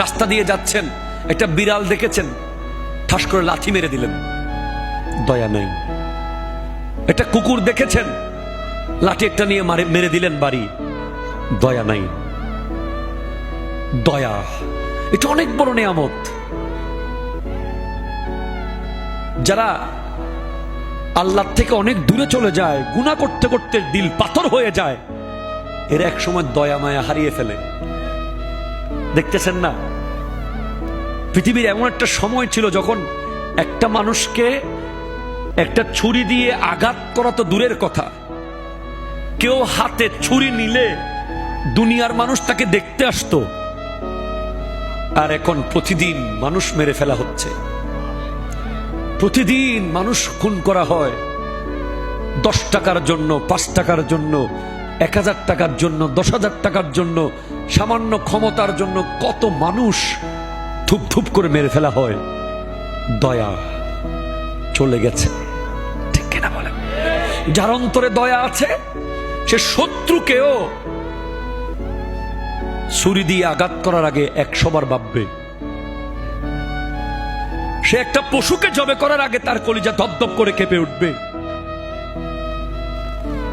রাস্তা দিয়ে যাচ্ছেন, একটা বিড়াল দেখেছেন, ঠাস করে লাথি মেরে দিলেন, দয়া নেই। একটা কুকুর দেখেছেন, লাঠি একটা নিয়ে মেরে দিলেন বাড়ি, দয়া নাই। দয়া এটা অনেক বড় নিয়ামত। যারা আল্লাহ থেকে অনেক দূরে চলে যায়, গুনাহ করতে করতে দিল পাথর হয়ে যায়, এরা এক সময় দয়া মায়া হারিয়ে ফেলে। দেখতেছেন না, পৃথিবীর এমন একটা সময় ছিল যখন একটা মানুষকে একটা ছুরি দিয়ে আঘাত করা তো দূরের কথা, কেউ হাতে ছুরি নিলে দুনিয়ার মানুষ তাকে দেখতে আসতো। আর এখন প্রতিদিন মানুষ মেরে ফেলা হচ্ছে, প্রতিদিন মানুষ খুন করা হয় 10 টাকার জন্য, 5 টাকার জন্য, 1000 টাকার জন্য, 10,000 টাকার জন্য, সামান্য ক্ষমতার জন্য কত মানুষ ধুপ ধুপ করে মেরে ফেলা হয়। দয়া চলে গেছে, ঠিক কিনা বলেন? যার অন্তরে দয়া আছে সে শত্রুকেও ছুরি দিয়ে আঘাত করার আগে 100 বার ভাববে। সে একটা পশুকে জবে করার আগে তার কলিজা ধপধপ করে কেঁপে উঠবে।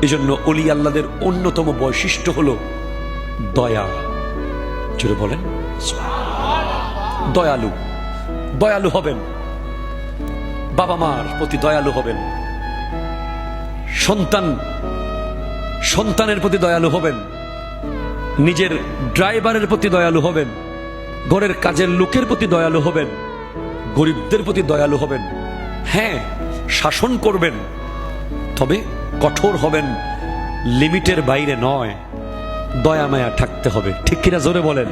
এজন্য ওলি আল্লাহদের অন্যতম বৈশিষ্ট্য হলো দয়া। জোরে বলেন দয়ালু। দয়ালু হবেন, বাবা মার প্রতি দয়ালু হবেন, সন্তানের প্রতি দয়ালু হবেন, নিজের ড্রাইভারের প্রতি দয়ালু হবেন, ঘরের কাজের লোকের প্রতি দয়ালু হবেন, গরিবদের প্রতি দয়ালু হবেন। হ্যাঁ, শাসন করবেন, তবে কঠোর হবেন, লিমিটের বাইরে নয়। দয়া মায়া থাকতে হবে, ঠিক কিনা জোরে বলেন।